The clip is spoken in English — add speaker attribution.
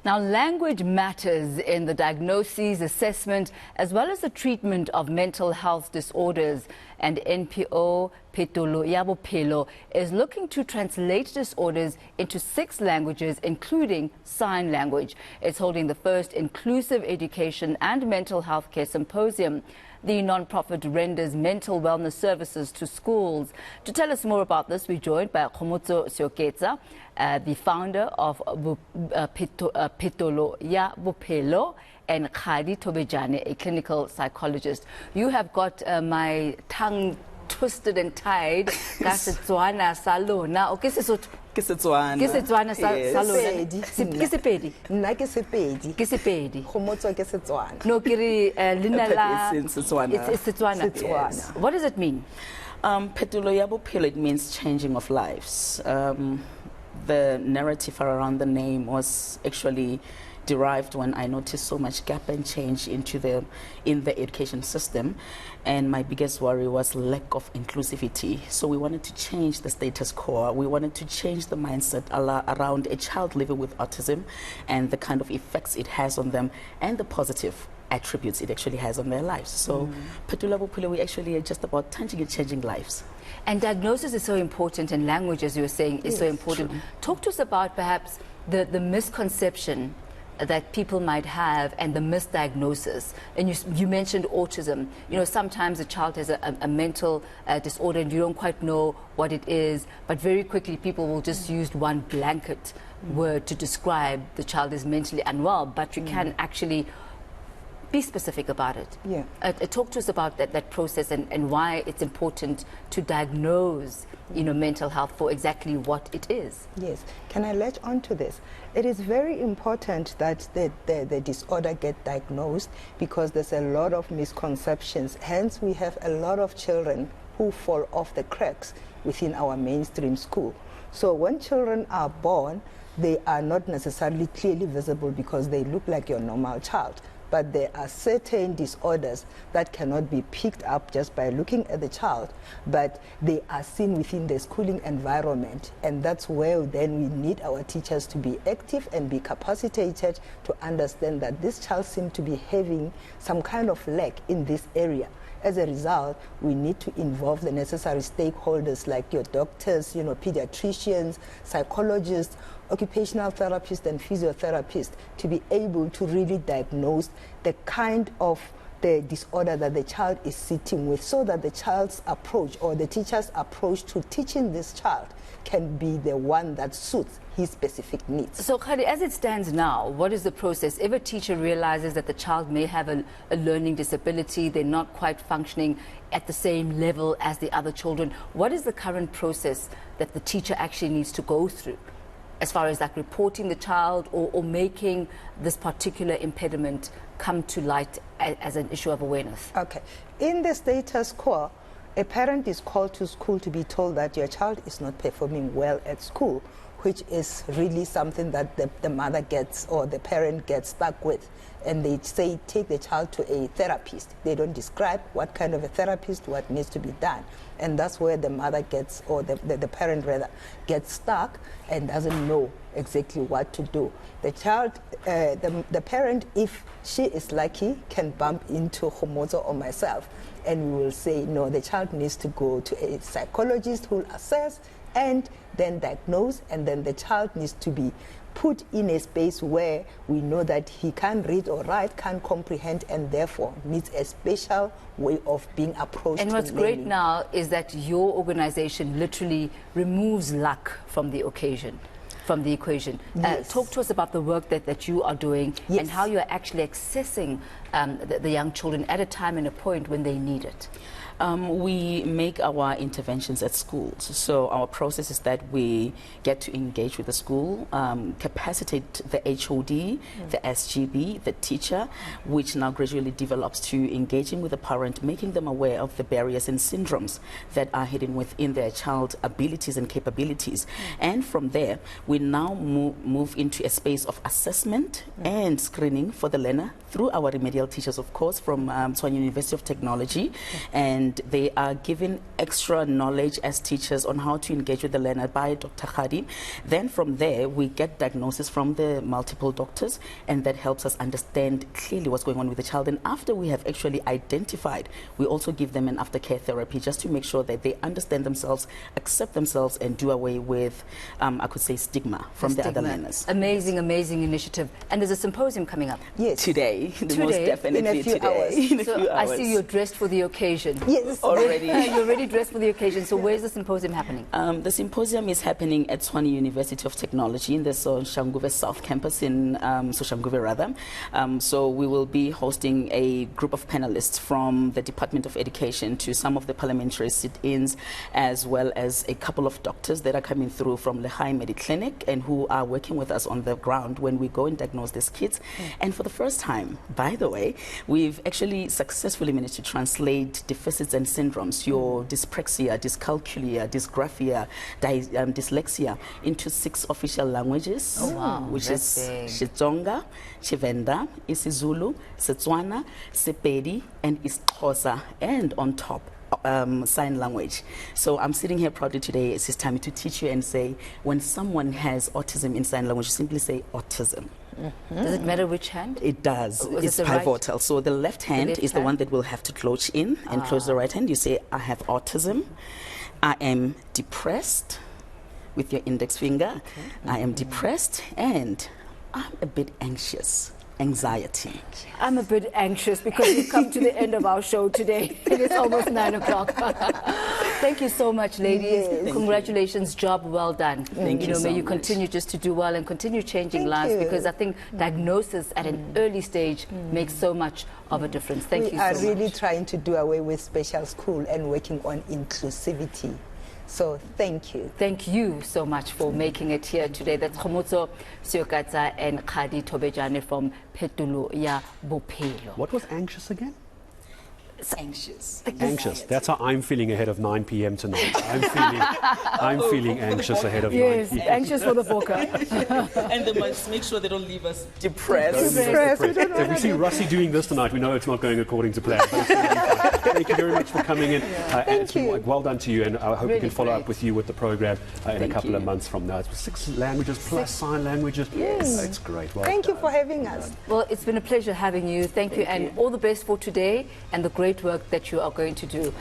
Speaker 1: Now, language matters in the diagnoses, assessment, as well as the treatment of mental health disorders. And NPO Phetolo Ya Bophelo is looking to translate disorders into 6 languages, including sign language. It's holding the first inclusive education and mental health care symposium. The non-profit renders mental wellness services to schools. To tell us more about this, we're joined by Kgomotso Seoketsa, the founder of Phetolo Ya Bophelo, and Kgadi Thobejane, a clinical psychologist. You have got my tongue twisted and tied. Ka Setswana sa lona. Okay, Sesotho.
Speaker 2: Ke Setswana
Speaker 1: sa lona. Ke Sepedi.
Speaker 3: Nna ke Sepedi.
Speaker 1: Ke Sepedi.
Speaker 3: Kgomotso ke Setswana.
Speaker 1: No, kiri lina la.
Speaker 2: It's Setswana.
Speaker 1: It's Setswana.
Speaker 3: Yes.
Speaker 1: What does it mean?
Speaker 2: Phetolo Ya Bophelo, it means changing of lives. The narrative around the name was actually derived when I noticed so much gap and change in the education system, and my biggest worry was lack of inclusivity. So we wanted to change the status quo. We wanted to change the mindset around a child living with autism and the kind of effects it has on them and the positive attributes it actually has on their lives. So Phetolo Ya Bophelo, we actually are just about touching and changing lives.
Speaker 1: And diagnosis is so important, and language, as you were saying, is so important.
Speaker 2: True.
Speaker 1: Talk to us about perhaps the misconception that people might have and the misdiagnosis. And you mentioned autism. You know, sometimes a child has a mental disorder and you don't quite know what it is, but very quickly people will just use one blanket word to describe the child is mentally unwell, but you can actually be specific about it.
Speaker 3: Yeah.
Speaker 1: Talk to us about that process and why it's important to diagnose, you know, mental health for exactly what it is.
Speaker 3: Yes. Can I latch on to this? It is very important that the disorder get diagnosed, because there's a lot of misconceptions. Hence, we have a lot of children who fall off the cracks within our mainstream school. So when children are born, they are not necessarily clearly visible because they look like your normal child. But there are certain disorders that cannot be picked up just by looking at the child, but they are seen within the schooling environment. And that's where then we need our teachers to be active and be capacitated to understand that this child seems to be having some kind of lack in this area. As a result, we need to involve the necessary stakeholders like your doctors, you know, pediatricians, psychologists, occupational therapists and physiotherapists to be able to really diagnose the kind of the disorder that the child is sitting with, so that the child's approach or the teacher's approach to teaching this child can be the one that suits his specific needs.
Speaker 1: So, Kgadi, as it stands now, what is the process? If a teacher realizes that the child may have a learning disability, they're not quite functioning at the same level as the other children, what is the current process that the teacher actually needs to go through, as far as like reporting the child or making this particular impediment come to light as an issue of awareness?
Speaker 3: Okay. In the status quo, a parent is called to school to be told that your child is not performing well at school, which is really something that the mother gets or the parent gets stuck with. And they say, take the child to a therapist. They don't describe what kind of a therapist, what needs to be done. And that's where the mother gets, or the parent rather, gets stuck and doesn't know exactly what to do. The child, the parent, if she is lucky, can bump into Kgomotso or myself, and we will say, no, the child needs to go to a psychologist who will assess and then diagnose, and then the child needs to be put in a space where we know that he can't read or write, can't comprehend, and therefore needs a special way of being approached.
Speaker 1: And what's great now is that your organization literally removes luck from the occasion. From the equation.
Speaker 3: Yes.
Speaker 1: Talk to us about the work that you are doing.
Speaker 3: Yes.
Speaker 1: And how you're actually accessing the young children at a time and a point when they need it.
Speaker 2: We make our interventions at schools. So our process is that we get to engage with the school, capacitate the HOD, the SGB, the teacher, which now gradually develops to engaging with the parent, making them aware of the barriers and syndromes that are hidden within their child's abilities and capabilities. And from there, we now move into a space of assessment and screening for the learner through our remedial teachers, of course, from Tshwane University of Technology, and and they are given extra knowledge as teachers on how to engage with the learner by Dr. Kgadi. Then from there, we get diagnosis from the multiple doctors, and that helps us understand clearly what's going on with the child. And after we have actually identified, we also give them an aftercare therapy just to make sure that they understand themselves, accept themselves, and do away with, I could say, stigma from the other learners.
Speaker 1: Amazing, amazing initiative. And there's a symposium coming up.
Speaker 3: Yes.
Speaker 2: Today, most definitely
Speaker 3: in a few
Speaker 2: today.
Speaker 3: hours.
Speaker 2: In a
Speaker 1: So
Speaker 2: few
Speaker 1: I
Speaker 2: hours.
Speaker 1: see you're dressed for the occasion.
Speaker 3: Yes.
Speaker 2: Already.
Speaker 1: You're already dressed for the occasion. So where's the symposium happening?
Speaker 2: The symposium is happening at Tshwane University of Technology in the Soshanguve South Campus in Soshanguve rather. So we will be hosting a group of panelists from the Department of Education to some of the parliamentary sit-ins, as well as a couple of doctors that are coming through from Lehigh Mediclinic and who are working with us on the ground when we go and diagnose these kids. And for the first time, by the way, we've actually successfully managed to translate deficits and syndromes, your dyspraxia, dyscalculia, dysgraphia, dyslexia, into 6 official languages, which is Xitsonga, Tshivenda, isiZulu, Setswana, Sepedi, and isiXhosa, and on top, sign language. So I'm sitting here proudly today, it's time to teach you and say, when someone has autism in sign language, simply say autism.
Speaker 1: Does it matter which hand?
Speaker 2: It does.
Speaker 1: Is
Speaker 2: It's
Speaker 1: it the right?
Speaker 2: pivotal. So the left hand is the one that will have to close in and close the right hand. You say, I have autism. I am depressed with your index finger. I am depressed and I'm a bit anxious. Anxiety.
Speaker 1: I'm a bit anxious because we've come to the end of our show today. It is almost 9 o'clock. Thank you so much, ladies.
Speaker 3: Yes.
Speaker 1: Congratulations, job well done.
Speaker 2: Thank you so
Speaker 1: may you
Speaker 2: much.
Speaker 1: continue just to do well and continue changing
Speaker 3: Thank
Speaker 1: lives,
Speaker 3: you.
Speaker 1: because I think diagnosis at an early stage makes so much of a difference. Thank
Speaker 3: We
Speaker 1: you
Speaker 3: are
Speaker 1: so
Speaker 3: really
Speaker 1: much.
Speaker 3: trying to do away with special school and working on inclusivity. So thank you.
Speaker 1: Thank you so much for making it here today. That's Kgomotso Seoketsa and Kgadi Thobejane from Phetolo Ya Bophelo.
Speaker 4: What was anxious again?
Speaker 2: It's anxious.
Speaker 4: Anxious. That's how I'm feeling ahead of 9 p.m. tonight. I'm feeling anxious ahead of 9
Speaker 1: Yes,
Speaker 4: p.m.
Speaker 1: anxious for the forecast.
Speaker 2: And they must make sure they don't leave us depressed.
Speaker 4: If we see Russie doing this tonight, we know it's not going according to plan. But it's gonna be fine. Thank you very much for coming in. And it's
Speaker 3: you.
Speaker 4: well done to you, and I hope we
Speaker 1: Really
Speaker 4: can follow
Speaker 1: great.
Speaker 4: up with you with the program in a
Speaker 2: Thank
Speaker 4: couple of
Speaker 2: you.
Speaker 4: months from now. It's 6 languages plus sign languages.
Speaker 3: Yes.
Speaker 4: It's great. Well
Speaker 3: Thank you
Speaker 4: done.
Speaker 3: for having us.
Speaker 1: Well, it's been a pleasure having you. Thank you, and all the best for today and the great work that you are going to do.